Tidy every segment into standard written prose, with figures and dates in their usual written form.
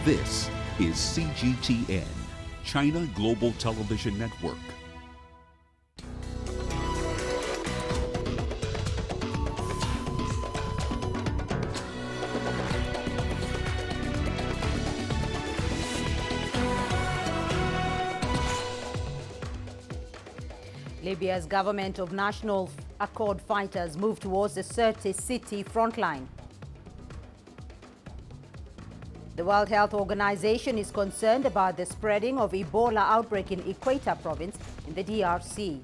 This is CGTN, China Global Television Network. Libya's government of national accord fighters move towards the Sirte city frontline. The World Health Organization is concerned about the spreading of Ebola outbreak in Equator province in the DRC.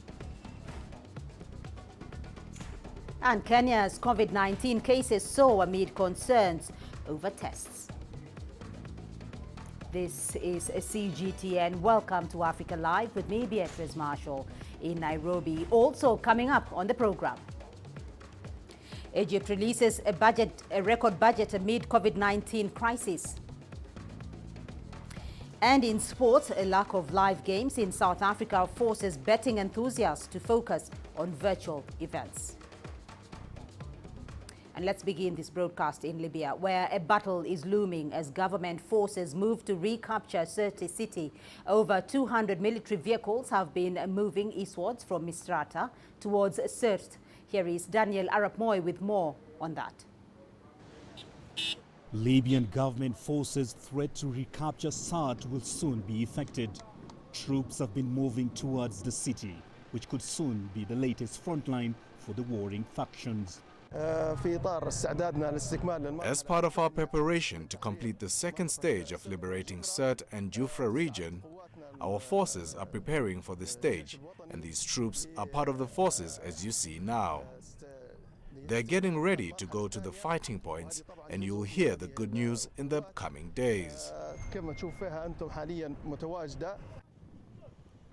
And Kenya's COVID-19 cases soar amid concerns over tests. This is CGTN. Welcome to Africa Live with me, Beatrice Marshall, in Nairobi. Also coming up on the program, Egypt releases a record budget amid COVID-19 crisis. And in sports, a lack of live games in South Africa forces betting enthusiasts to focus on virtual events. And let's begin this broadcast in Libya, where a battle is looming as government forces move to recapture Sirte city. Over 200 military vehicles have been moving eastwards from Misrata towards Sirte. Here is Daniel Arap Moy with more on that. Libyan government forces' threat to recapture Sirte will soon be effected. Troops have been moving towards the city, which could soon be the latest frontline for the warring factions. As part of our preparation to complete the second stage of liberating Sirte and Jufra region, our forces are preparing for this stage, and these troops are part of the forces as you see now. They're getting ready to go to the fighting points, and you'll hear the good news in the coming days.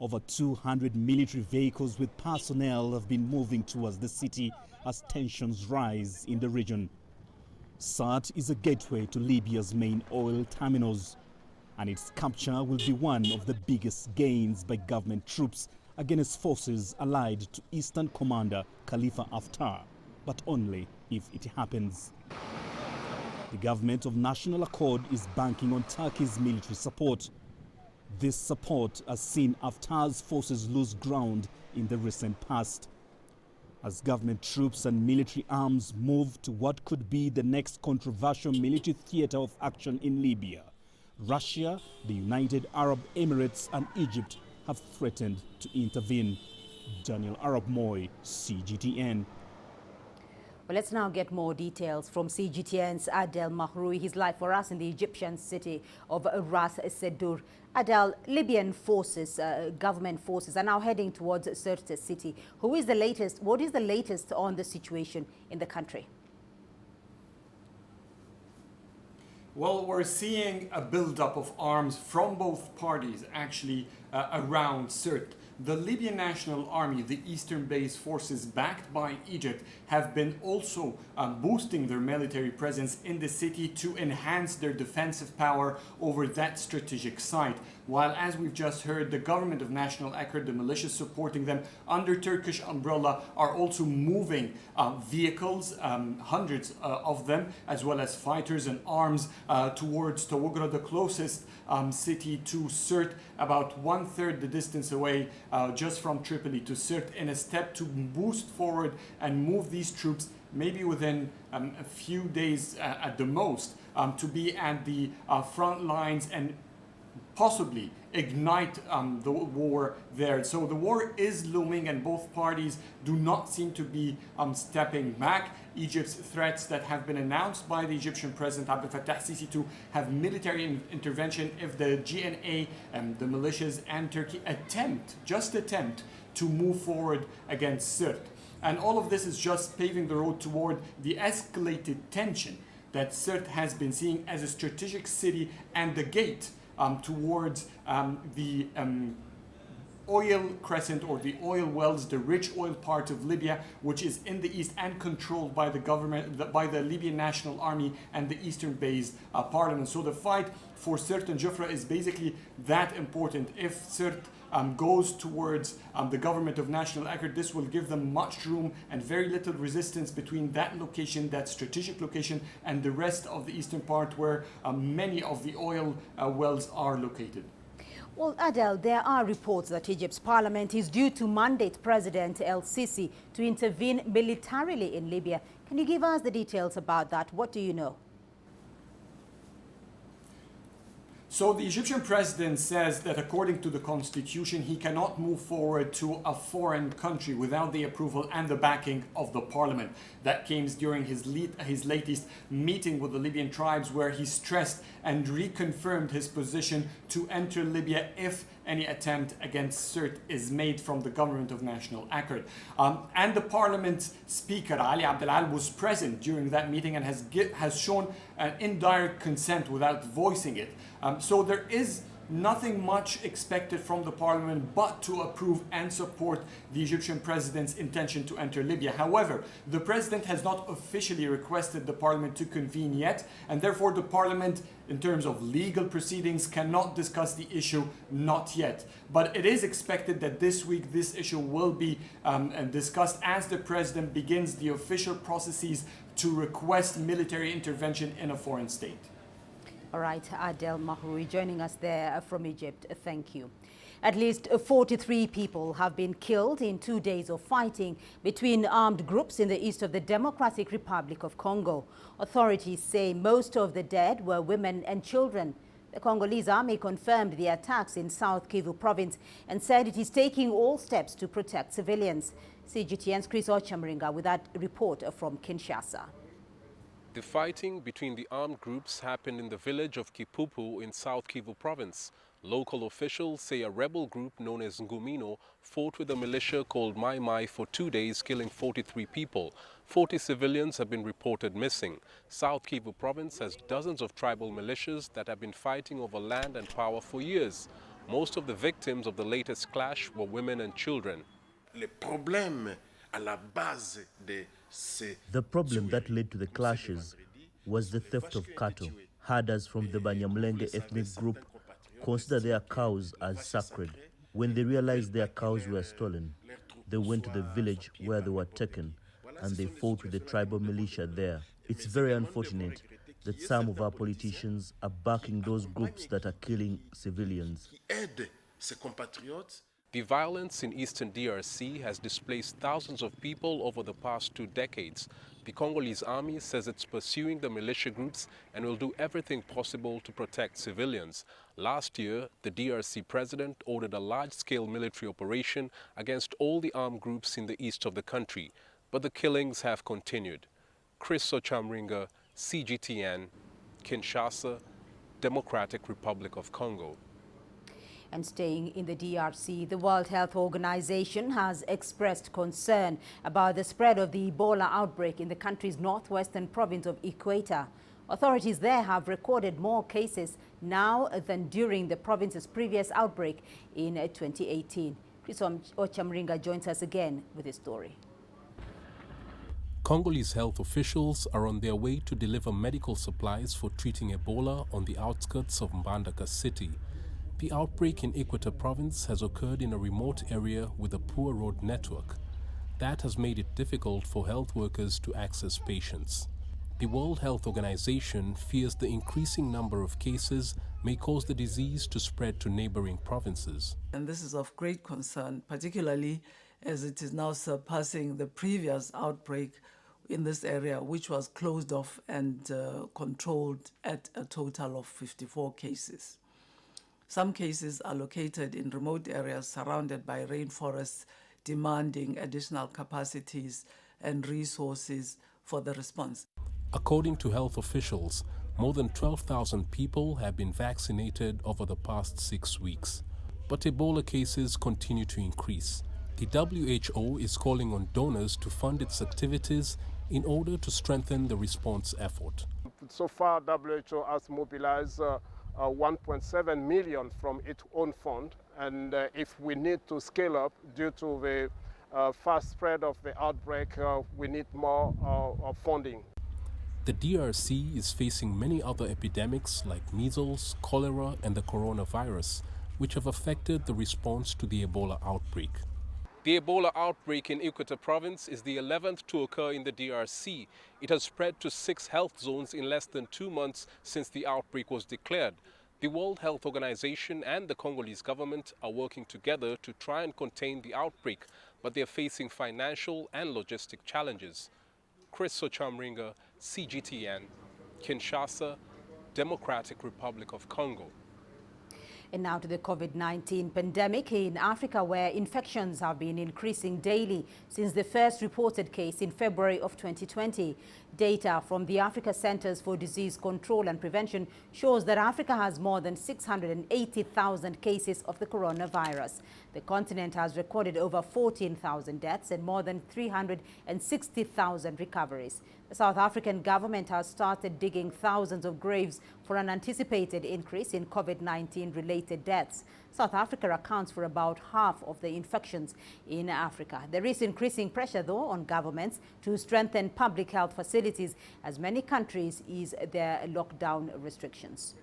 Over 200 military vehicles with personnel have been moving towards the city as tensions rise in the region. Sirte is a gateway to Libya's main oil terminals, and its capture will be one of the biggest gains by government troops against forces allied to Eastern Commander Khalifa Haftar, but only if it happens. The government of national accord is banking on Turkey's military support. This support has seen Haftar's forces lose ground in the recent past. As government troops and military arms move to what could be the next controversial military theater of action in Libya, Russia, the United Arab Emirates and Egypt have threatened to intervene. Daniel Arap Moy, CGTN. Well, let's now get more details from CGTN's Adel Mahroui. He's live for us in the Egyptian city of Ras Sedur. Adel, Libyan forces, government forces, are now heading towards Sirte city. What is the latest on the situation in the country? Well, we're seeing a buildup of arms from both parties actually around Sirte. The Libyan National Army, the eastern-based forces backed by Egypt, have been also boosting their military presence in the city to enhance their defensive power over that strategic site. While, as we've just heard, the government of national accord, the militias supporting them under Turkish umbrella, are also moving vehicles, hundreds of them, as well as fighters and arms towards Tawogra, the closest city to Sirte, about one-third the distance away just from Tripoli to Sirte, in a step to boost forward and move these troops maybe within a few days at the most to be at the front lines and possibly ignite the war there. So the war is looming and both parties do not seem to be stepping back. Egypt's threats that have been announced by the Egyptian President Abdel Fattah Sisi to have military intervention if the GNA, the militias and Turkey attempt to move forward against Sirte. And all of this is just paving the road toward the escalated tension that Sirte has been seeing as a strategic city and the gate towards the oil crescent or the oil wells, the rich oil part of Libya, which is in the east and controlled by the government, by the Libyan National Army and the eastern-based parliament. So the fight for Sirte and Jufra is basically that important. If Sirte goes towards the government of national accord, this will give them much room and very little resistance between that location, that strategic location, and the rest of the eastern part where many of the oil wells are located. Well, Adel, there are reports that Egypt's parliament is due to mandate President El-Sisi to intervene militarily in Libya. Can you give us the details about that? What do you know? So the Egyptian president says that according to the constitution, he cannot move forward to a foreign country without the approval and the backing of the parliament. That came during his latest meeting with the Libyan tribes, where he stressed and reconfirmed his position to enter Libya if any attempt against CERT is made from the government of national accord. And the parliament's speaker, Ali Abdel was present during that meeting and has shown an indirect consent without voicing it. So there is nothing much expected from the parliament but to approve and support the Egyptian president's intention to enter Libya. However, the president has not officially requested the parliament to convene yet, and therefore the parliament, in terms of legal proceedings, cannot discuss the issue, not yet. But it is expected that this week this issue will be discussed as the president begins the official processes to request military intervention in a foreign state. All right, Adel Mahroui joining us there from Egypt. Thank you. At least 43 people have been killed in 2 days of fighting between armed groups in the east of the Democratic Republic of Congo. Authorities say most of the dead were women and children. The Congolese army confirmed the attacks in South Kivu province and said it is taking all steps to protect civilians. CGTN's Chris Ochamringa with that report from Kinshasa. The fighting between the armed groups happened in the village of Kipupu in South Kivu province. Local officials say a rebel group known as Ngumino fought with a militia called Mai Mai for 2 days, killing 43 people. 40 civilians have been reported missing. South Kivu province has dozens of tribal militias that have been fighting over land and power for years. Most of the victims of the latest clash were women and children. The problem that led to the clashes was the theft of cattle. Herders from the Banyamulenge ethnic group consider their cows as sacred. When they realized their cows were stolen, they went to the village where they were taken and they fought with the tribal militia there. It's very unfortunate that some of our politicians are backing those groups that are killing civilians. The violence in eastern DRC has displaced thousands of people over the past 2 decades. The Congolese army says it's pursuing the militia groups and will do everything possible to protect civilians. Last year, the DRC president ordered a large-scale military operation against all the armed groups in the east of the country, but the killings have continued. Chris Ochamringa, CGTN, Kinshasa, Democratic Republic of Congo. And staying in the DRC, the World Health Organization has expressed concern about the spread of the Ebola outbreak in the country's northwestern province of Equator. Authorities there have recorded more cases now than during the province's previous outbreak in 2018. Chris Ochamringa joins us again with his story. Congolese health officials are on their way to deliver medical supplies for treating Ebola on the outskirts of Mbandaka city. The outbreak in Equator province has occurred in a remote area with a poor road network. That has made it difficult for health workers to access patients. The World Health Organization fears the increasing number of cases may cause the disease to spread to neighboring provinces. And this is of great concern, particularly as it is now surpassing the previous outbreak in this area, which was closed off and controlled at a total of 54 cases. Some cases are located in remote areas surrounded by rainforests, demanding additional capacities and resources for the response. According to health officials, more than 12,000 people have been vaccinated over the past 6 weeks. But Ebola cases continue to increase. The WHO is calling on donors to fund its activities in order to strengthen the response effort. So far, WHO has mobilized 1.7 million from its own fund, and if we need to scale up due to the fast spread of the outbreak, we need more funding. The DRC is facing many other epidemics like measles, cholera and the coronavirus. which have affected the response to the Ebola outbreak. The Ebola outbreak in Equator province is the 11th to occur in the DRC. It has spread to 6 health zones in less than 2 months since the outbreak was declared. The World Health Organization and the Congolese government are working together to try and contain the outbreak, but they are facing financial and logistic challenges. Chris Sochamringa, CGTN, Kinshasa, Democratic Republic of Congo. And now to the COVID-19 pandemic in Africa, where infections have been increasing daily since the first reported case in February of 2020. Data from the Africa Centers for Disease Control and Prevention shows that Africa has more than 680,000 cases of the coronavirus. The continent has recorded over 14,000 deaths and more than 360,000 recoveries. The South African government has started digging thousands of graves for an anticipated increase in COVID-19 related deaths. South Africa accounts for about half of the infections in Africa. There is increasing pressure, though, on governments to strengthen public health facilities as many countries ease their lockdown restrictions.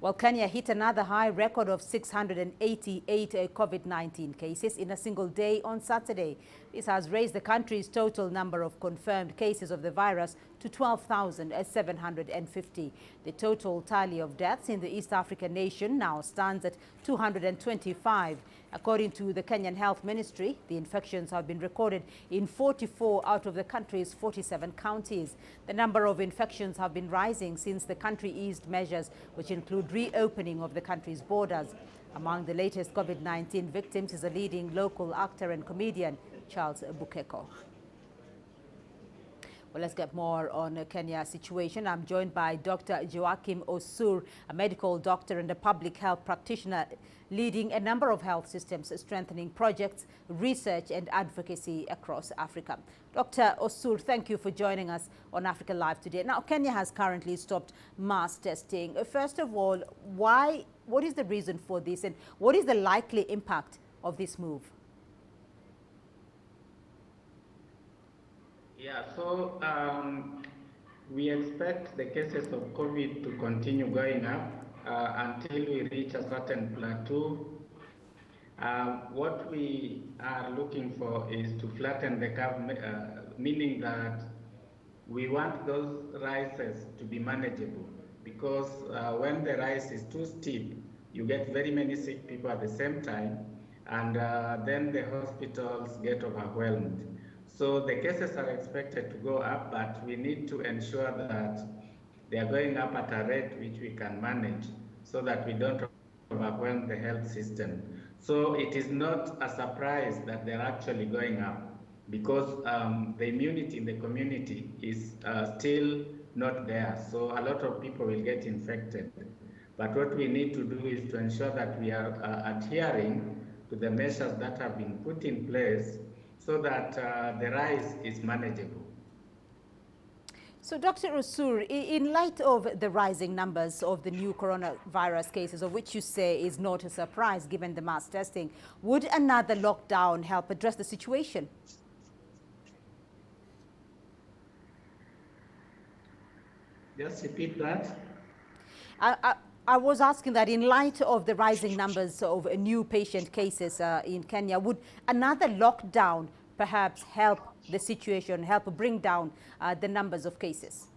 Well, Kenya hit another high record of 688 COVID-19 cases in a single day on Saturday. This has raised the country's total number of confirmed cases of the virus to 12,750. The total tally of deaths in the East African nation now stands at 225. According to the Kenyan Health Ministry, the infections have been recorded in 44 out of the country's 47 counties. The number of infections have been rising since the country eased measures, which include reopening of the country's borders. Among the latest COVID-19 victims is a leading local actor and comedian, Charles Bukeko. Well, let's get more on Kenya's situation. I'm joined by Dr. Joachim Osur, a medical doctor and a public health practitioner leading a number of health systems strengthening projects, research and advocacy across Africa. Dr. Osur, thank you for joining us on Africa Live today. Now, Kenya has currently stopped mass testing. First of all, what is the reason for this and what is the likely impact of this move? Yeah, so we expect the cases of COVID to continue going up until we reach a certain plateau. What we are looking for is to flatten the curve, meaning that we want those rises to be manageable, because when the rise is too steep, you get very many sick people at the same time, and then the hospitals get overwhelmed. So the cases are expected to go up, but we need to ensure that they are going up at a rate which we can manage so that we don't overwhelm the health system. So it is not a surprise that they're actually going up, because the immunity in the community is still not there. So a lot of people will get infected. But what we need to do is to ensure that we are adhering to the measures that have been put in place so that the rise is manageable. So, Dr. Osur, in light of the rising numbers of the new coronavirus cases, of which you say is not a surprise given the mass testing, would another lockdown help address the situation? Just repeat that. I was asking that in light of the rising numbers of new patient cases in Kenya, would another lockdown perhaps help the situation, help bring down the numbers of cases?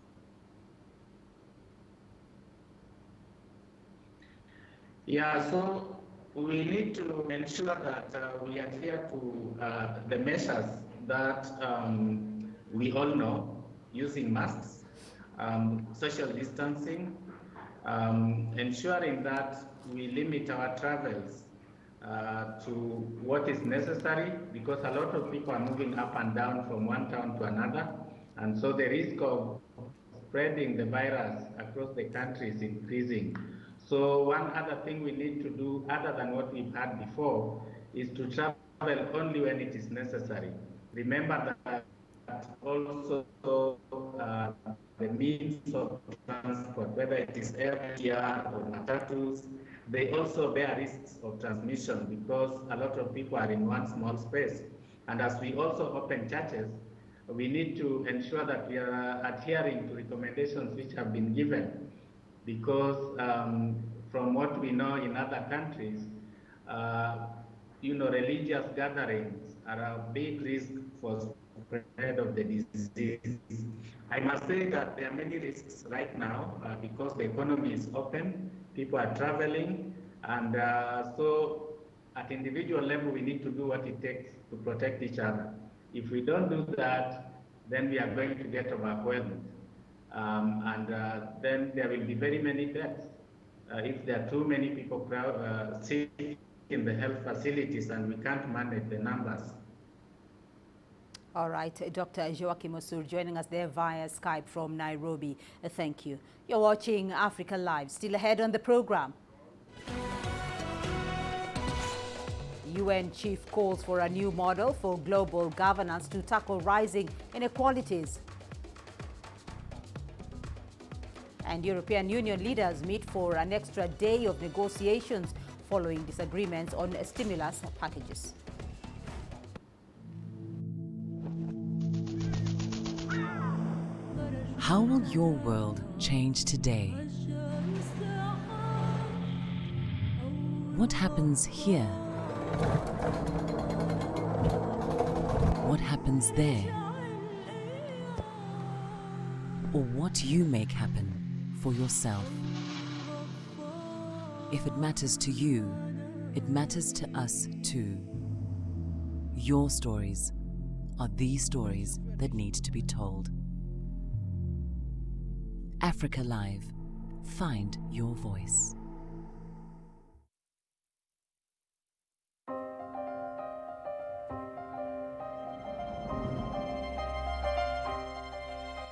Yeah, so we need to ensure that we adhere to the measures that we all know, using masks, social distancing, ensuring that we limit our travels to what is necessary, because a lot of people are moving up and down from one town to another, and so the risk of spreading the virus across the country is increasing. So one other thing we need to do, other than what we've had before, is to travel only when it is necessary. Remember that also the means of transport, whether it is air or matatus, they also bear risks of transmission because a lot of people are in one small space. And as we also open churches, we need to ensure that we are adhering to recommendations which have been given, because from what we know in other countries, religious gatherings are a big risk for spread of the disease. I must say that there are many risks right now because the economy is open, people are traveling, and so at individual level we need to do what it takes to protect each other. If we don't do that, then we are going to get overwhelmed, and then there will be very many deaths. If there are too many people sick in the health facilities and we can't manage the numbers. All right, Dr. Joachim Osur joining us there via Skype from Nairobi. Thank you. You're watching Africa Live. Still ahead on the program. UN chief calls for a new model for global governance to tackle rising inequalities. And European Union leaders meet for an extra day of negotiations following disagreements on stimulus packages. How will your world change today? What happens here? What happens there? Or what you make happen for yourself? If it matters to you, it matters to us too. Your stories are the stories that need to be told. Africa Live. Find your voice.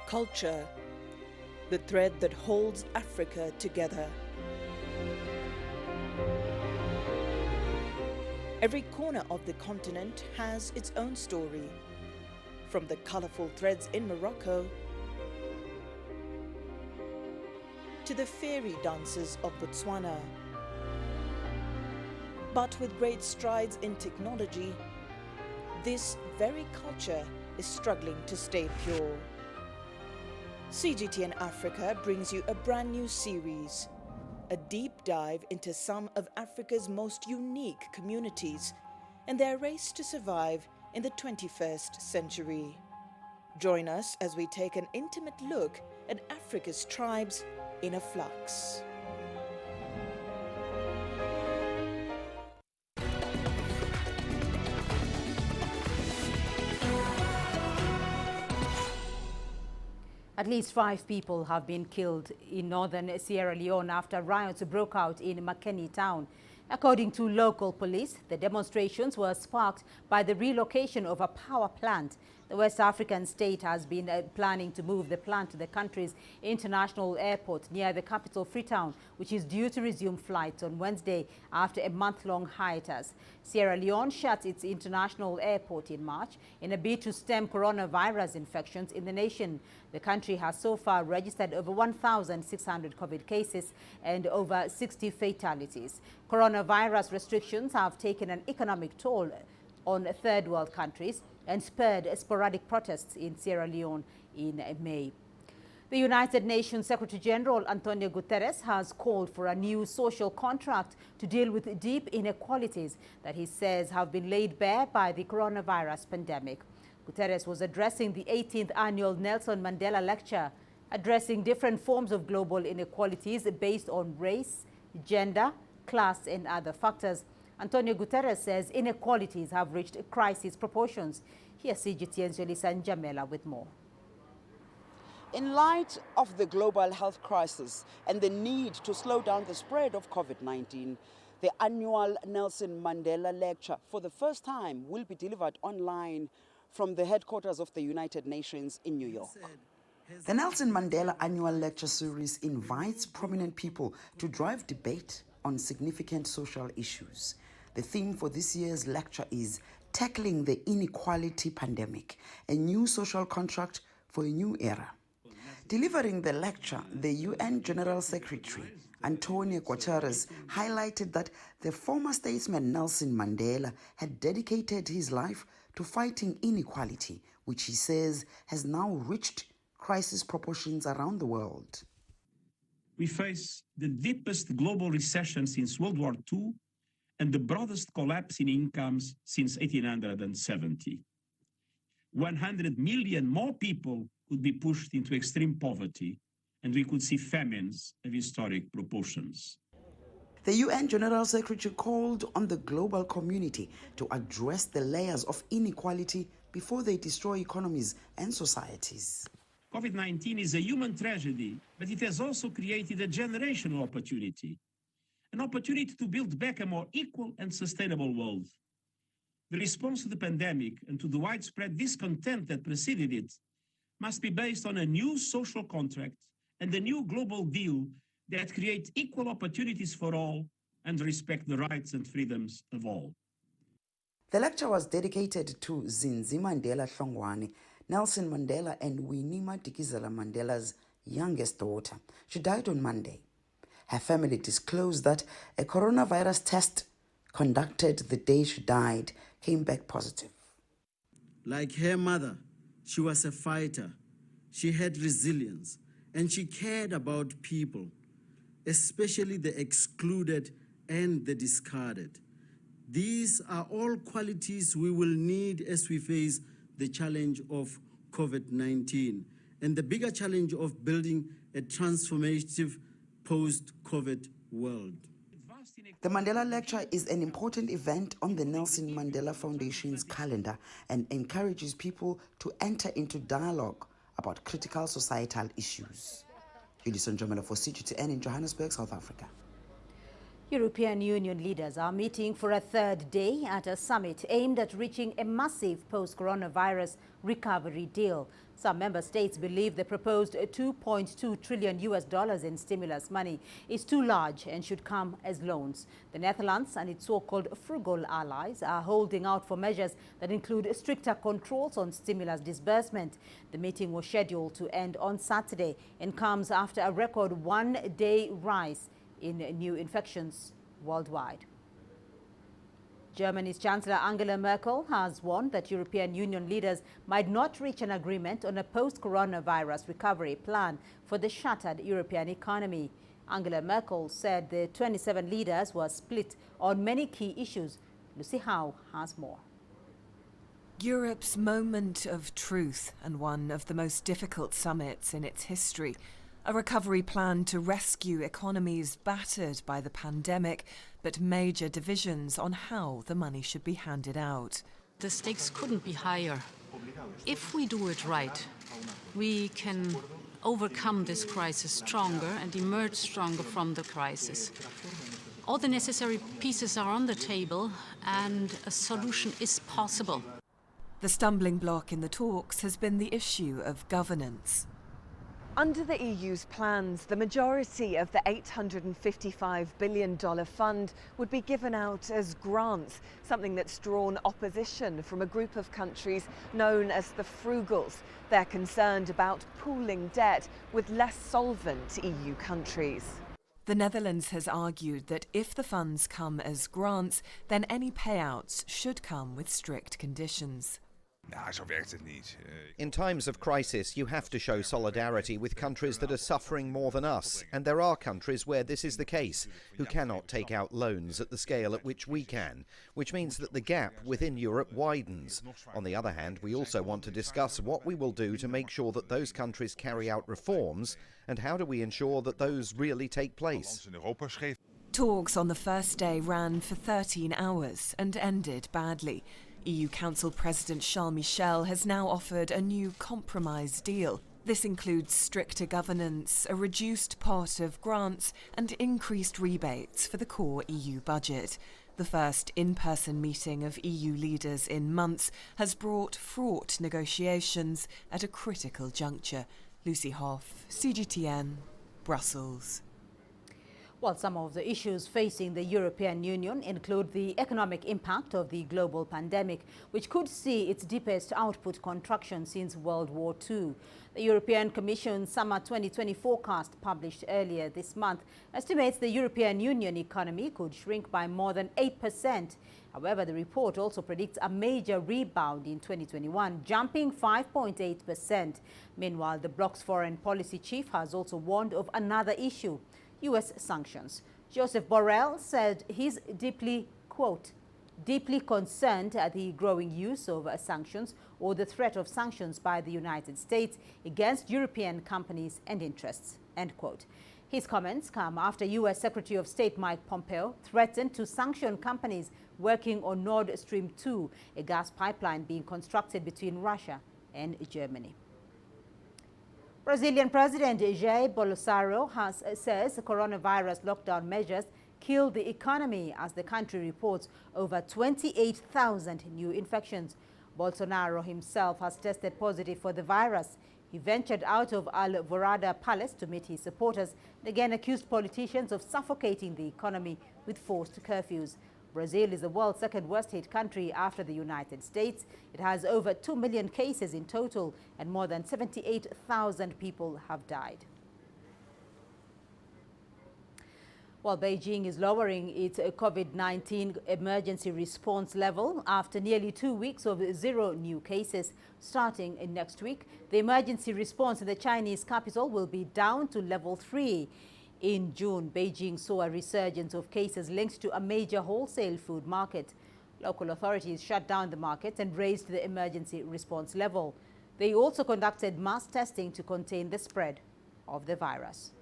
Culture, the thread that holds Africa together. Every corner of the continent has its own story. From the colorful threads in Morocco to the fairy dances of Botswana. But with great strides in technology, this very culture is struggling to stay pure. CGTN Africa brings you a brand new series, a deep dive into some of Africa's most unique communities and their race to survive in the 21st century. Join us as we take an intimate look at Africa's tribes in a flux. At least 5 people have been killed in northern Sierra Leone after riots broke out in Makeni town. According to local police, the demonstrations were sparked by the relocation of a power plant. The West African state has been planning to move the plant to the country's international airport near the capital Freetown, which is due to resume flights on Wednesday after a month-long hiatus. Sierra Leone shut its international airport in March in a bid to stem coronavirus infections in the nation. The country has so far registered over 1,600 COVID cases and over 60 fatalities. Coronavirus restrictions have taken an economic toll on third world countries and spurred sporadic protests in Sierra Leone in May. The United Nations Secretary General Antonio Guterres has called for a new social contract to deal with deep inequalities that he says have been laid bare by the coronavirus pandemic. Guterres was addressing the 18th annual Nelson Mandela Lecture, addressing different forms of global inequalities based on race, gender, class and other factors. Antonio Guterres says inequalities have reached crisis proportions. Here's CGTN's Yolisa Njamela with more. In light of the global health crisis and the need to slow down the spread of COVID-19, the annual Nelson Mandela Lecture for the first time will be delivered online from the headquarters of the United Nations in New York. The Nelson Mandela Annual Lecture Series invites prominent people to drive debate on significant social issues. The theme for this year's lecture is Tackling the Inequality Pandemic, a new social contract for a new era. Delivering the lecture, the UN General Secretary, Antonio Guterres, highlighted that the former statesman Nelson Mandela had dedicated his life to fighting inequality, which he says has now reached crisis proportions around the world. we face the deepest global recession since World War II and the broadest collapse in incomes since 1870. 100 million more people could be pushed into extreme poverty, and we could see famines of historic proportions. The UN General Secretary called on the global community to address the layers of inequality before they destroy economies and societies. COVID-19 is a human tragedy, but it has also created a generational opportunity, an opportunity to build back a more equal and sustainable world. The response to the pandemic and to the widespread discontent that preceded it must be based on a new social contract and a new global deal that create equal opportunities for all and respect the rights and freedoms of all. The lecture was dedicated to Zinzi Mandela Hlongwane, Nelson Mandela and Winnie Madikizela Mandela's youngest daughter. She died on Monday. Her family disclosed that a coronavirus test conducted the day she died came back positive. Like her mother, she was a fighter. She had resilience, and she cared about people, especially the excluded and the discarded. These are all qualities we will need as we face the challenge of COVID-19 and the bigger challenge of building a transformative post-COVID world. The Mandela Lecture is an important event on the Nelson Mandela Foundation's calendar and encourages people to enter into dialogue about critical societal issues. Julison Jomela for CGTN in Johannesburg, South Africa. European Union leaders are meeting for a third day at a summit aimed at reaching a massive post-coronavirus recovery deal. Some member states believe the proposed $2.2 trillion in stimulus money is too large and should come as loans. The Netherlands and its so-called frugal allies are holding out for measures that include stricter controls on stimulus disbursement. The meeting was scheduled to end on Saturday and comes after a record one-day rise in new infections worldwide. Germany's Chancellor Angela Merkel has warned that European Union leaders might not reach an agreement on a post-coronavirus recovery plan for the shattered European economy. Angela Merkel said the 27 leaders were split on many key issues. Lucy Howe has more. Europe's moment of truth and one of the most difficult summits in its history. A recovery plan to rescue economies battered by the pandemic, but major divisions on how the money should be handed out. The stakes couldn't be higher. If we do it right, we can overcome this crisis stronger and emerge stronger from the crisis. All the necessary pieces are on the table and a solution is possible. The stumbling block in the talks has been the issue of governance. Under the EU's plans, the majority of the $855 billion fund would be given out as grants, something that's drawn opposition from a group of countries known as the frugals. They're concerned about pooling debt with less solvent EU countries. The Netherlands has argued that if the funds come as grants, then any payouts should come with strict conditions. In times of crisis, you have to show solidarity with countries that are suffering more than us, and there are countries where this is the case, who cannot take out loans at the scale at which we can, which means that the gap within Europe widens. On the other hand, we also want to discuss what we will do to make sure that those countries carry out reforms, and how do we ensure that those really take place. Talks on the first day ran for 13 hours and ended badly. EU Council President Charles Michel has now offered a new compromise deal. This includes stricter governance, a reduced pot of grants and increased rebates for the core EU budget. The first in-person meeting of EU leaders in months has brought fraught negotiations at a critical juncture. Lucy Hoff, CGTN, Brussels. Well, some of the issues facing the European Union include the economic impact of the global pandemic, which could see its deepest output contraction since World War II. The European Commission's summer 2020 forecast, published earlier this month, estimates the European Union economy could shrink by more than 8%. However, the report also predicts a major rebound in 2021, jumping 5.8%. Meanwhile, the bloc's foreign policy chief has also warned of another issue: U.S. sanctions. Joseph Borrell said he's deeply, quote, deeply concerned at the growing use of sanctions or the threat of sanctions by the United States against European companies and interests, end quote. His comments come after U.S. Secretary of State Mike Pompeo threatened to sanction companies working on Nord Stream 2, a gas pipeline being constructed between Russia and Germany. Brazilian President Jair Bolsonaro says coronavirus lockdown measures killed the economy as the country reports over 28,000 new infections. Bolsonaro himself has tested positive for the virus. He ventured out of Alvorada Palace to meet his supporters and again accused politicians of suffocating the economy with forced curfews. Brazil is the world's second worst hit country after the United States. It has over 2 million cases in total and more than 78,000 people have died. While Beijing is lowering its COVID-19 emergency response level after nearly 2 weeks of 0 new cases. Starting next week, the emergency response in the Chinese capital will be down to level 3. In June, Beijing saw a resurgence of cases linked to a major wholesale food market. Local authorities shut down the market and raised the emergency response level. They also conducted mass testing to contain the spread of the virus.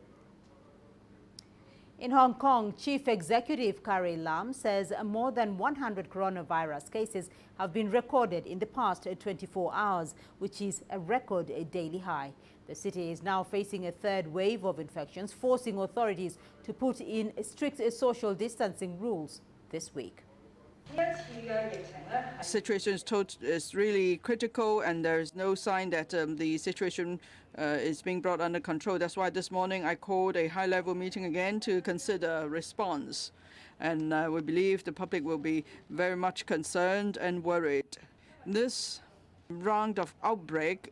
In Hong Kong, Chief Executive Carrie Lam says more than 100 coronavirus cases have been recorded in the past 24 hours, which is a record daily high. The city is now facing a third wave of infections, forcing authorities to put in strict social distancing rules this week. The situation is really critical, and there is no sign that the situation is being brought under control. That's why this morning I called a high-level meeting again to consider a response. And we believe the public will be very much concerned and worried. This round of outbreak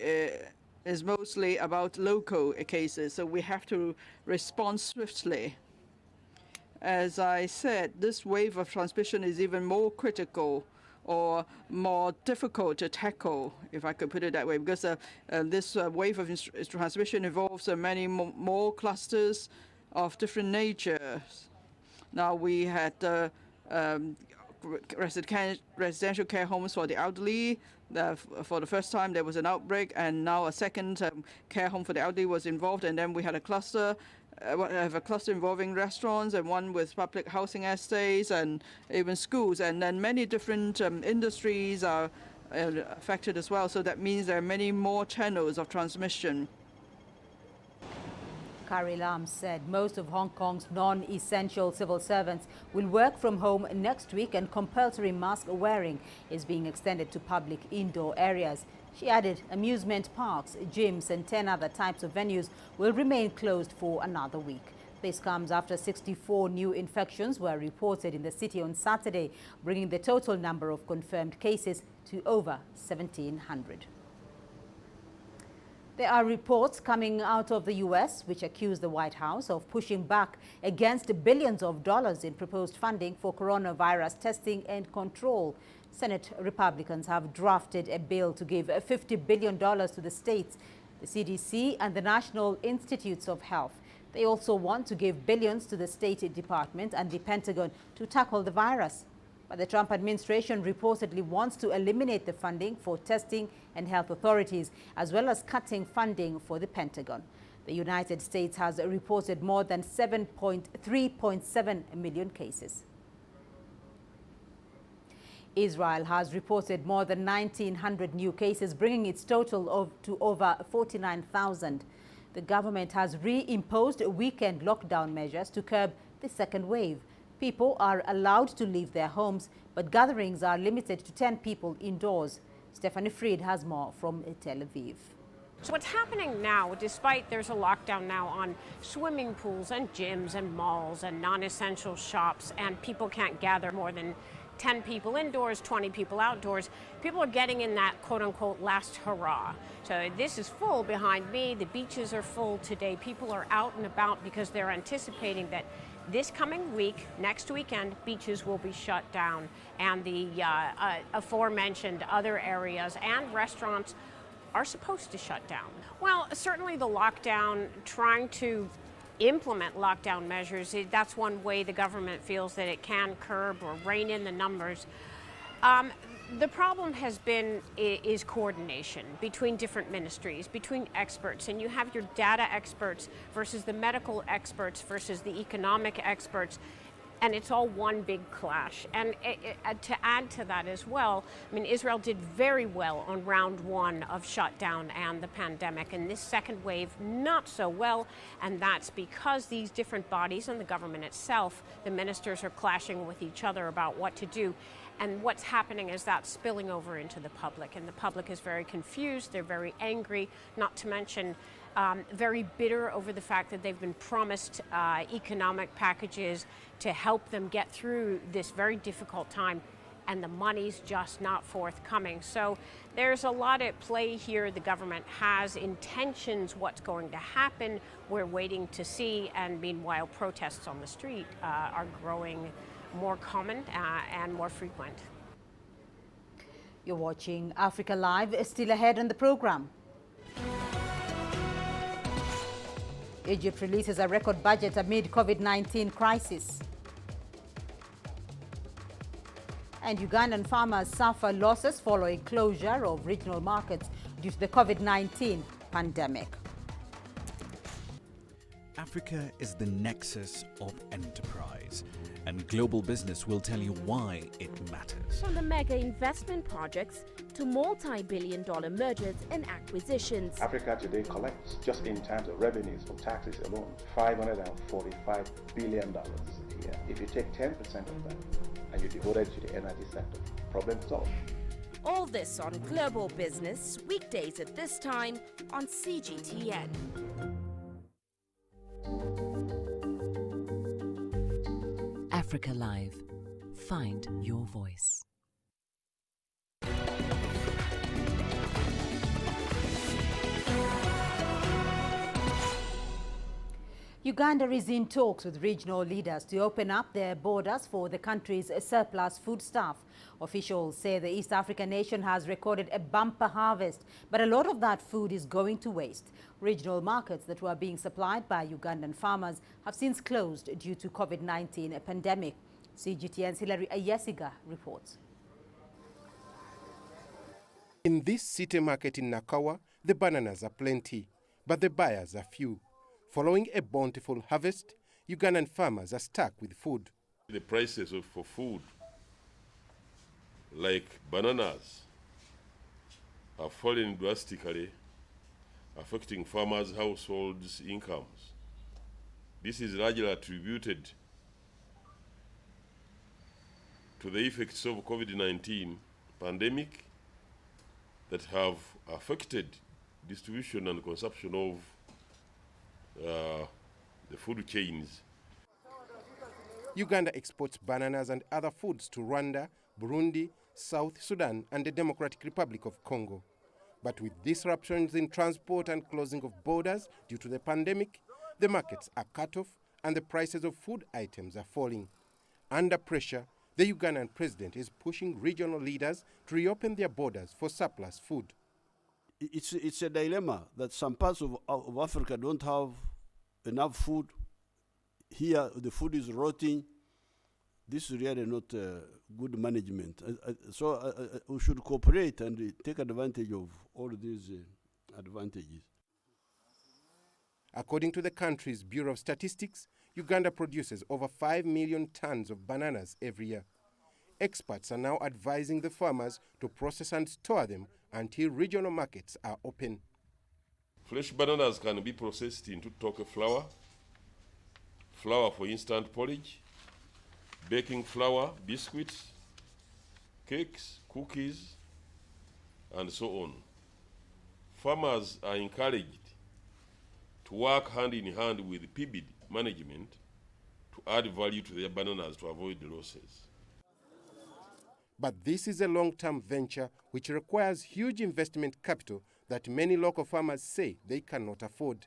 is mostly about local cases, so we have to respond swiftly. As I said, this wave of transmission is even more critical or more difficult to tackle, if I could put it that way, because this wave of transmission involves many more clusters of different natures. Now we had residential care homes for the elderly. For the first time there was an outbreak, and now a second care home for the elderly was involved, and then we had a cluster. Have a cluster involving restaurants and one with public housing estates and even schools, and then many different industries are affected as well. So that means there are many more channels of transmission. Carrie Lam said most of Hong Kong's non-essential civil servants will work from home next week, and compulsory mask wearing is being extended to public indoor areas. She added amusement parks, gyms and 10 other types of venues will remain closed for another week. This comes after 64 new infections were reported in the city on Saturday, bringing the total number of confirmed cases to over 1,700. There are reports coming out of the U.S. which accuse the White House of pushing back against billions of dollars in proposed funding for coronavirus testing and control. Senate Republicans have drafted a bill to give $50 billion to the states, the CDC and the National Institutes of Health. They also want to give billions to the State Department and the Pentagon to tackle the virus. But the Trump administration reportedly wants to eliminate the funding for testing and health authorities, as well as cutting funding for the Pentagon. The United States has reported more than 3.7 million cases. Israel has reported more than 1,900 new cases, bringing its total to over 49,000. The government has reimposed weekend lockdown measures to curb the second wave. People are allowed to leave their homes, but gatherings are limited to 10 people indoors. Stephanie Fried has more from Tel Aviv. So what's happening now, despite there's a lockdown now on swimming pools and gyms and malls and non-essential shops, and people can't gather more than 10 people indoors, 20 people outdoors, people are getting in that quote-unquote last hurrah. So this is full behind me. The beaches are full today. People are out and about because they're anticipating that this coming week, next weekend, beaches will be shut down, and the aforementioned other areas and restaurants are supposed to shut down. Well, certainly the lockdown, trying to implement lockdown measures, that's one way the government feels that it can curb or rein in the numbers. The problem has been is coordination between different ministries, between experts, and you have your data experts versus the medical experts versus the economic experts, and it's all one big clash. And to add to that as well, I mean, Israel did very well on round one of shutdown and the pandemic, and this second wave not so well, and that's because these different bodies and the government itself, the ministers are clashing with each other about what to do. And what's happening is that spilling over into the public, and the public is very confused, they're very angry, not to mention very bitter over the fact that they've been promised economic packages to help them get through this very difficult time, and the money's just not forthcoming. So there's a lot at play here. The government has intentions, what's going to happen, we're waiting to see, and meanwhile protests on the street are growing more common and more frequent. You're watching Africa Live. Still ahead on the program. Egypt releases a record budget amid COVID-19 crisis. And Ugandan farmers suffer losses following closure of regional markets due to the COVID-19 pandemic. Africa is the nexus of enterprise, and global business will tell you why it matters. From the mega investment projects to multi-billion-dollar mergers and acquisitions. Africa today collects, just in terms of revenues from taxes alone, $545 billion a year. If you take 10% of that and you devote it to the energy sector, problem solved. All this on Global Business, weekdays at this time on CGTN. Africa Live. Find your voice. Uganda is in talks with regional leaders to open up their borders for the country's surplus foodstuff. Officials say the East African nation has recorded a bumper harvest, but a lot of that food is going to waste. Regional markets that were being supplied by Ugandan farmers have since closed due to COVID-19 pandemic. CGTN's Hilary Ayesiga reports. In this city market in Nakawa, the bananas are plenty, but the buyers are few. Following a bountiful harvest, Ugandan farmers are stuck with food. The prices for food, like bananas, are falling drastically, affecting farmers' households' incomes. This is largely attributed to the effects of COVID-19 pandemic that have affected distribution and consumption of the food chains. Uganda exports bananas and other foods to Rwanda, Burundi, South Sudan and the Democratic Republic of Congo. But with disruptions in transport and closing of borders due to the pandemic, the markets are cut off and the prices of food items are falling. Under pressure, the Ugandan president is pushing regional leaders to reopen their borders for surplus food. It's a dilemma that some parts of Africa don't have enough food. Here, the food is rotting. This is really not good management. So we should cooperate and take advantage of all these advantages. According to the country's Bureau of Statistics, Uganda produces over 5 million tons of bananas every year. Experts are now advising the farmers to process and store them until regional markets are open. Fresh bananas can be processed into toke flour, flour for instant porridge, baking flour, biscuits, cakes, cookies, and so on. farmers are encouraged to work hand in hand with PIBID management to add value to their bananas to avoid losses. But this is a long-term venture which requires huge investment capital that many local farmers say they cannot afford.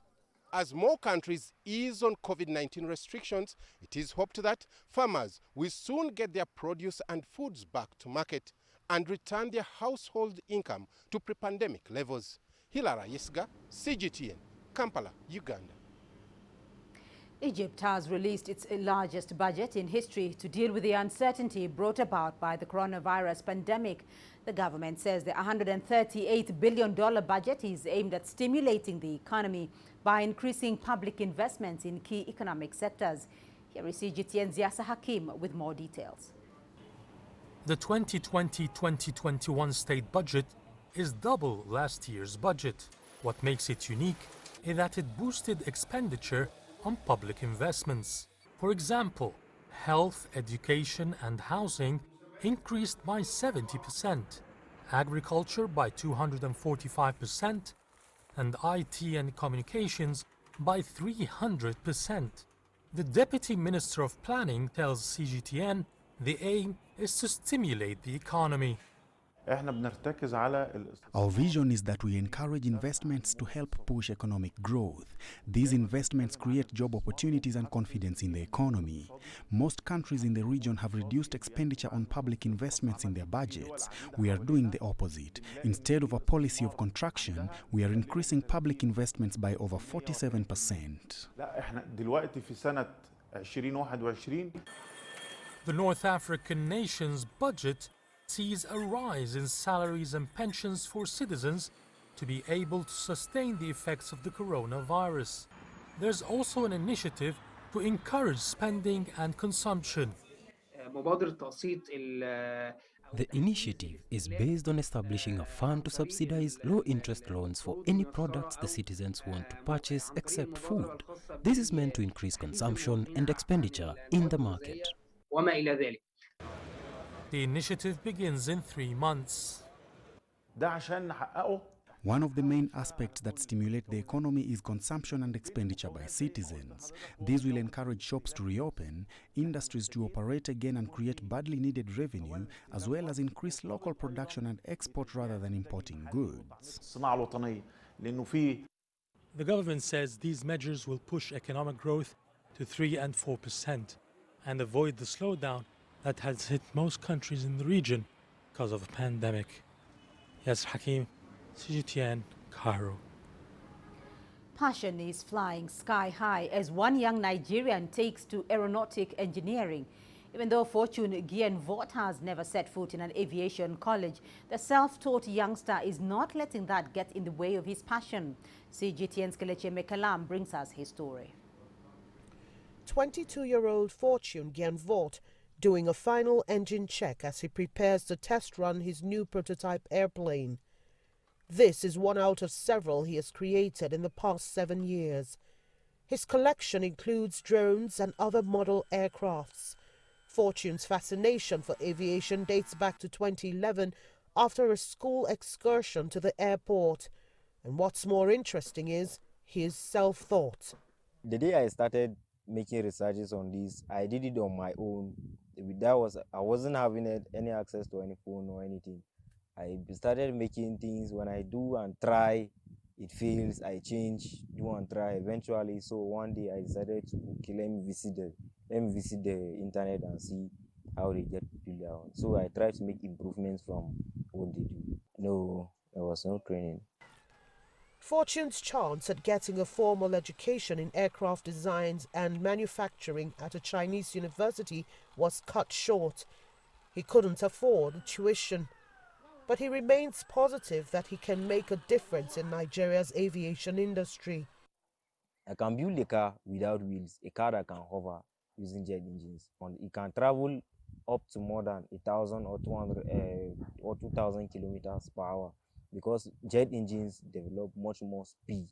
As more countries ease on COVID-19 restrictions, it is hoped that farmers will soon get their produce and foods back to market and return their household income to pre-pandemic levels. Hilara Yesga, CGTN, Kampala, Uganda. Egypt has released its largest budget in history to deal with the uncertainty brought about by the coronavirus pandemic. The government says the $138 billion budget is aimed at stimulating the economy by increasing public investments in key economic sectors. Here is CGTN's Yasser Hakim with more details. The 2020-2021 state budget is double last year's budget. What makes it unique is that it boosted expenditure on public investments. For example, health, education and housing increased by 70%, agriculture by 245%, and IT and communications by 300%. The Deputy Minister of Planning tells CGTN the aim is to stimulate the economy. Our vision is that we encourage investments to help push economic growth. These investments create job opportunities and confidence in the economy. Most countries in the region have reduced expenditure on public investments in their budgets. We are doing the opposite. Instead of a policy of contraction, we are increasing public investments by over 47%. The North African nation's budget sees a rise in salaries and pensions for citizens to be able to sustain the effects of the coronavirus. There's also an initiative to encourage spending and consumption. The initiative is based on establishing a fund to subsidize low-interest loans for any products the citizens want to purchase except food. This is meant to increase consumption and expenditure in the market. The initiative begins in 3 months. One of the main aspects that stimulate the economy is consumption and expenditure by citizens. This will encourage shops to reopen, industries to operate again and create badly needed revenue, as well as increase local production and export rather than importing goods. The government says these measures will push economic growth to 3 and 4% and avoid the slowdown that has hit most countries in the region because of the pandemic. Yasser Hakim, CGTN, Cairo. Passion is flying sky high as one young Nigerian takes to aeronautic engineering. Even though Fortune Gienvort has never set foot in an aviation college, the self-taught youngster is not letting that get in the way of his passion. CGTN's Kelechi Mekalam brings us his story. 22-year-old Fortune Gienvort doing a final engine check as he prepares to test run his new prototype airplane. This is one out of several he has created in the past 7 years. His collection includes drones and other model aircrafts. Fortune's fascination for aviation dates back to 2011 after a school excursion to the airport. And what's more interesting is his self-thought. The day I started making researches on this, I did it on my own. I wasn't having any access to any phone or anything. I started making things. When I do and try, it fails. I change, do and try. Eventually, so one day I decided to let me visit the internet and see how they get people down. So I tried to make improvements from what they do. No, there was no training. Fortune's chance at getting a formal education in aircraft designs and manufacturing at a Chinese university was cut short. He couldn't afford tuition, but he remains positive that he can make a difference in Nigeria's aviation industry. I can build a car without wheels, a car that can hover using jet engines. It can travel up to more than 1,000 or 200 or 2,000 kilometers per hour. Because jet engines develop much more speed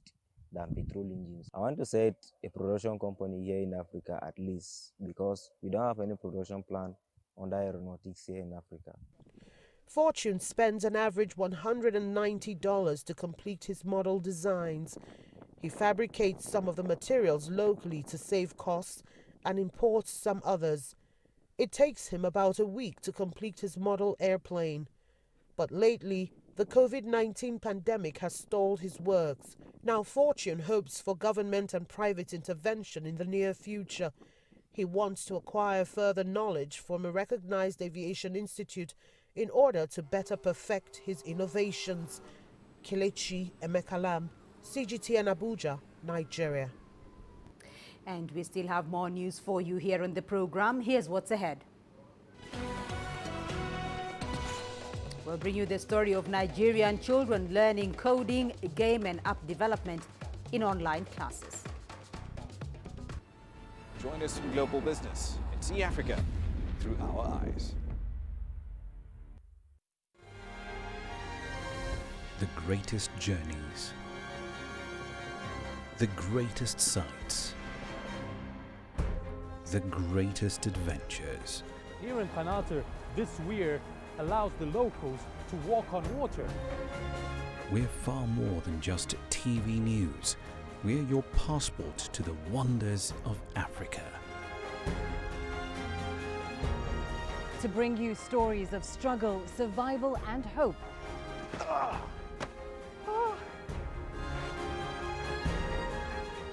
than petrol engines. I want to set a production company here in Africa at least, because we don't have any production plan under aeronautics here in Africa. Fortune spends an average $190 to complete his model designs. He fabricates some of the materials locally to save costs and imports some others. It takes him about a week to complete his model airplane. But lately, the COVID-19 pandemic has stalled his works. Now Fortune hopes for government and private intervention in the near future. He wants to acquire further knowledge from a recognized aviation institute in order to better perfect his innovations. Kelechi Emekalam, CGTN Abuja, Nigeria. And we still have more news for you here on the program. Here's what's ahead. We'll bring you the story of Nigerian children learning coding, game and app development in online classes. Join us in Global Business and see Africa through our eyes. The greatest journeys, the greatest sights, the greatest adventures. Here in Panata, this weir allows the locals to walk on water. We're far more than just TV news. We're your passport to the wonders of Africa. To bring you stories of struggle, survival and hope.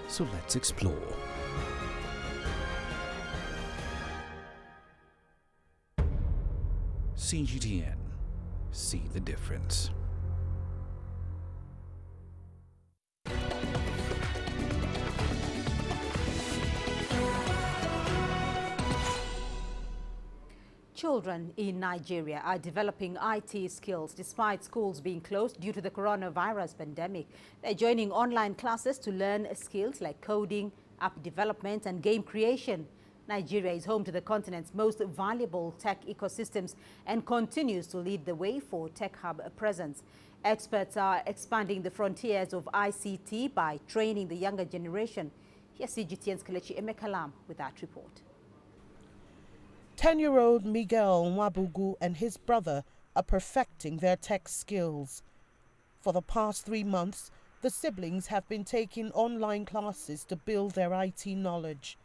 So let's explore. CGTN. See the difference. Children in Nigeria are developing IT skills despite schools being closed due to the coronavirus pandemic. They're joining online classes to learn skills like coding, app development and game creation. Nigeria is home to the continent's most valuable tech ecosystems and continues to lead the way for tech hub presence. Experts are expanding the frontiers of ICT by training the younger generation. Here's CGTN's Kelechi Emekalam with that report. 10-year-old Miguel Nwabugu and his brother are perfecting their tech skills. For the past 3 months, the siblings have been taking online classes to build their IT knowledge.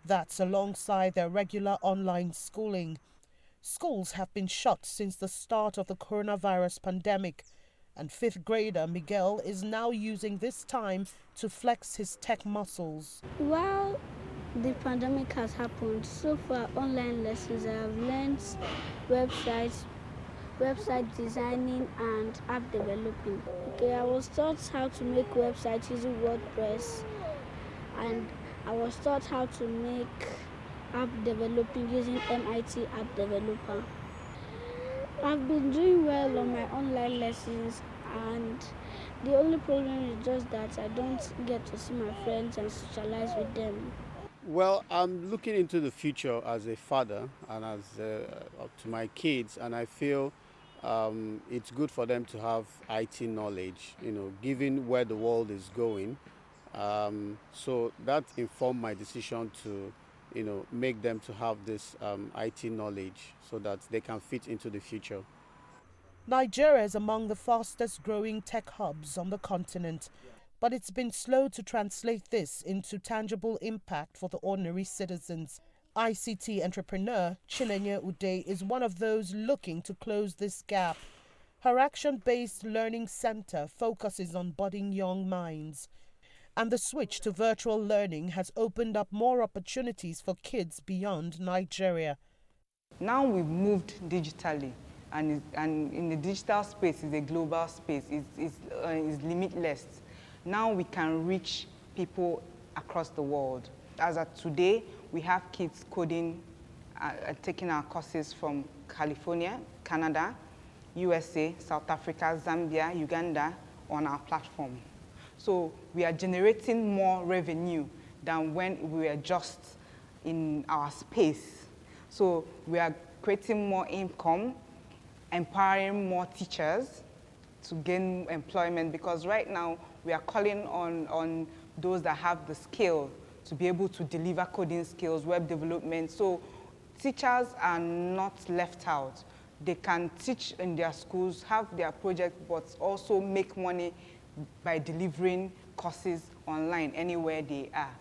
That's alongside their regular online schooling. Schools have been shut since the start of the coronavirus pandemic, and 5th grader Miguel is now using this time to flex his tech muscles. While the pandemic has happened, so far online lessons I have learned website designing and app developing. Okay, I was taught how to make websites using WordPress, and I was taught how to make app developing using MIT App Developer. I've been doing well on my online lessons, and the only problem is just that I don't get to see my friends and socialize with them. Well, I'm looking into the future as a father and as to my kids, and I feel it's good for them to have IT knowledge, given where the world is going. So that informed my decision to, make them to have this IT knowledge so that they can fit into the future. Nigeria is among the fastest growing tech hubs on the continent, but it's been slow to translate this into tangible impact for the ordinary citizens. ICT entrepreneur Chinenye Ude is one of those looking to close this gap. Her action-based learning center focuses on budding young minds. And the switch to virtual learning has opened up more opportunities for kids beyond Nigeria. Now we've moved digitally, and in the digital space is a global space, is limitless. Now we can reach people across the world. As of today, we have kids coding, taking our courses from California, Canada, USA, South Africa, Zambia, Uganda on our platform. So we are generating more revenue than when we were just in our space. So we are creating more income, empowering more teachers to gain employment, because right now we are calling on those that have the skill to be able to deliver coding skills, web development. So teachers are not left out. they can teach in their schools, have their project, but also make money by delivering courses online anywhere they are.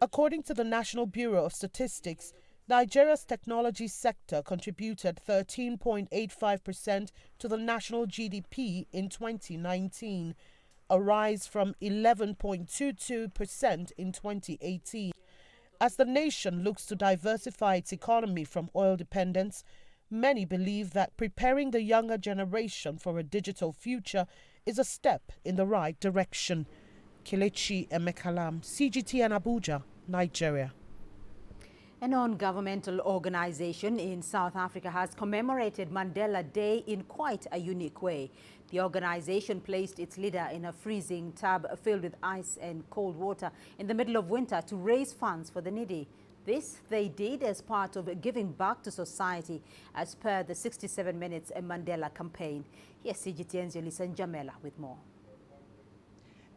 According to the National Bureau of Statistics, Nigeria's technology sector contributed 13.85% to the national GDP in 2019, a rise from 11.22% in 2018. As the nation looks to diversify its economy from oil dependence, many believe that preparing the younger generation for a digital future is a step in the right direction. Kelechi Emekalam, CGTN Abuja, Nigeria. A non-governmental organization in South Africa has commemorated Mandela Day in quite a unique way. The organization placed its leader in a freezing tub filled with ice and cold water in the middle of winter to raise funds for the needy. This they did as part of giving back to society as per the 67 Minutes Mandela campaign. Here's CGTN's Yolisa Njamela with more.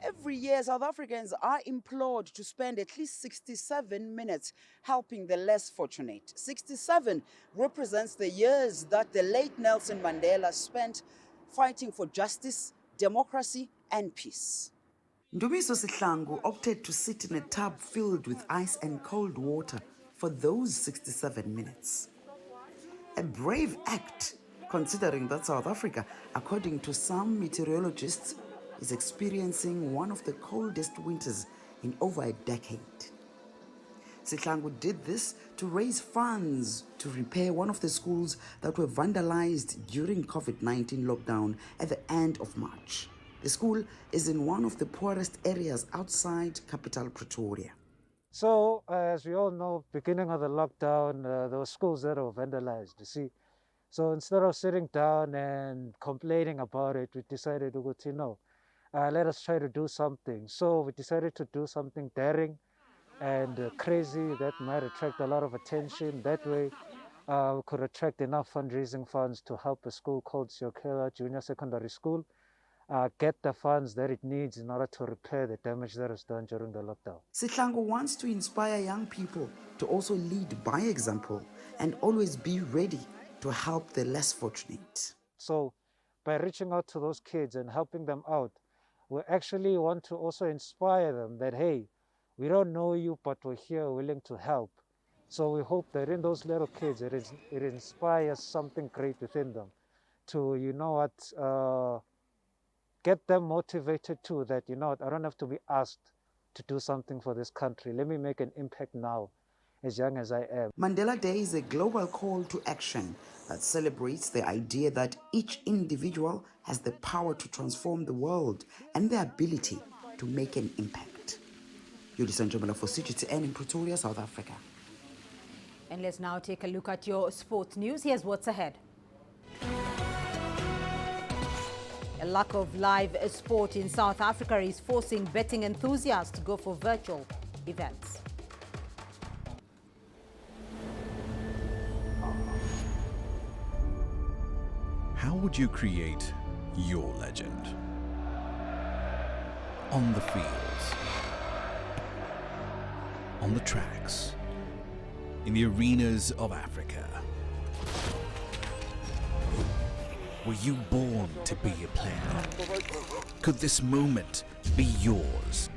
Every year, South Africans are implored to spend at least 67 minutes helping the less fortunate. 67 represents the years that the late Nelson Mandela spent fighting for justice, democracy, and peace. Ndumiso Sihlangu opted to sit in a tub filled with ice and cold water for those 67 minutes. A brave act, considering that South Africa, according to some meteorologists, is experiencing one of the coldest winters in over a decade. Sihlangu did this to raise funds to repair one of the schools that were vandalized during COVID-19 lockdown at the end of March. The school is in one of the poorest areas outside capital Pretoria. So, as we all know, beginning of the lockdown, there were schools that were vandalized, you see. So instead of sitting down and complaining about it, we decided to go to, let us try to do something. So we decided to do something daring and crazy that might attract a lot of attention. That way, we could attract enough fundraising funds to help a school called Siokela Junior Secondary School get the funds that it needs in order to repair the damage that was done during the lockdown. Sihlangu wants to inspire young people to also lead by example and always be ready to help the less fortunate. So by reaching out to those kids and helping them out, we actually want to also inspire them that, hey, we don't know you, but we're here willing to help. So we hope that in those little kids, it inspires something great within them to, get them motivated too, that, I don't have to be asked to do something for this country. Let me make an impact now, as young as I am. Mandela Day is a global call to action that celebrates the idea that each individual has the power to transform the world and the ability to make an impact. Yolisa Njamela for CGTN in Pretoria, South Africa. And let's now take a look at your sports news. Here's what's ahead. A lack of live sport in South Africa is forcing betting enthusiasts to go for virtual events. How would you create your legend? On the fields, on the tracks, in the arenas of Africa. Were you born to be a player? Could this moment be yours?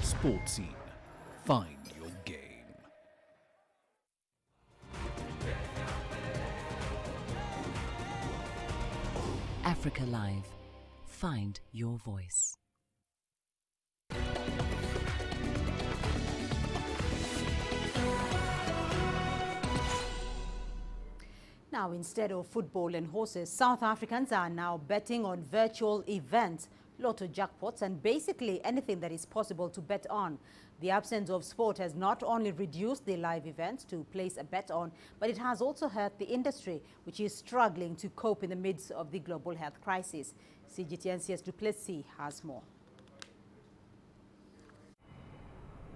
Sports Scene. Find your game. Africa Live. Find your voice. Now, instead of football and horses, South Africans are now betting on virtual events, lotto jackpots, and basically anything that is possible to bet on. The absence of sport has not only reduced the live events to place a bet on, but it has also hurt the industry, which is struggling to cope in the midst of the global health crisis. CGTN's CS Duplessis has more.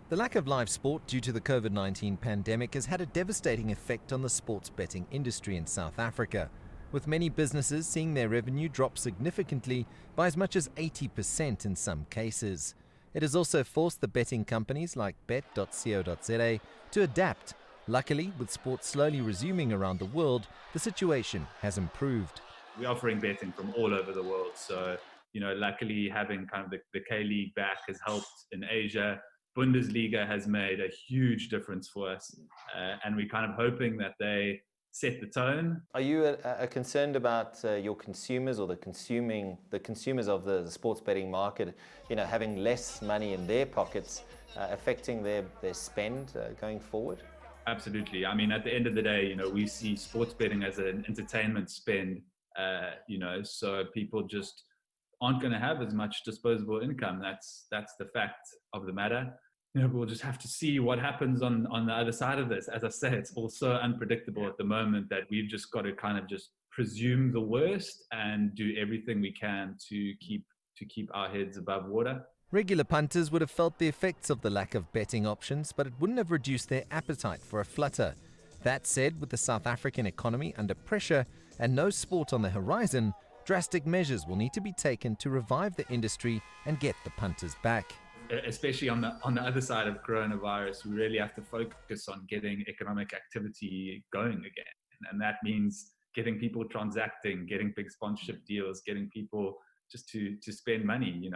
The lack of live sport due to the COVID-19 pandemic has had a devastating effect on the sports betting industry in South Africa, with many businesses seeing their revenue drop significantly by as much as 80% in some cases. It has also forced the betting companies like bet.co.za to adapt. Luckily, with sports slowly resuming around the world, the situation has improved. We're offering betting from all over the world. So, luckily having kind of the K-League back has helped in Asia. Bundesliga has made a huge difference for us. And we're kind of hoping that they set the tone. Are you concerned about your consumers or the consumers of the sports betting market, having less money in their pockets, affecting their spend going forward? Absolutely. I mean, at the end of the day, we see sports betting as an entertainment spend, so people just aren't going to have as much disposable income. That's the fact of the matter. We'll just have to see what happens on the other side of this. As I say, it's all so unpredictable at the moment that we've just got to kind of just presume the worst and do everything we can to keep our heads above water. Regular punters would have felt the effects of the lack of betting options, but it wouldn't have reduced their appetite for a flutter. That said, with the South African economy under pressure and no sport on the horizon, drastic measures will need to be taken to revive the industry and get the punters back. Especially on the other side of coronavirus, we really have to focus on getting economic activity going again. And that means getting people transacting, getting big sponsorship deals, getting people just to spend money,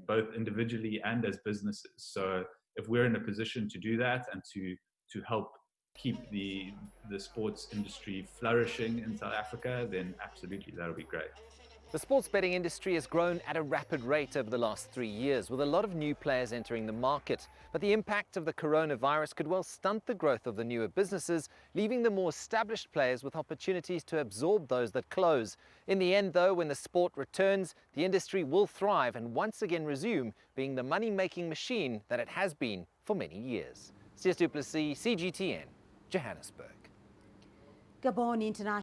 both individually and as businesses. So if we're in a position to do that and to help keep the sports industry flourishing in South Africa, then absolutely, that'll be great. The sports betting industry has grown at a rapid rate over the last 3 years, with a lot of new players entering the market. But the impact of the coronavirus could well stunt the growth of the newer businesses, leaving the more established players with opportunities to absorb those that close. In the end, though, when the sport returns, the industry will thrive and once again resume being the money-making machine that it has been for many years. CS Du Plessis, CGTN, Johannesburg. Gabon International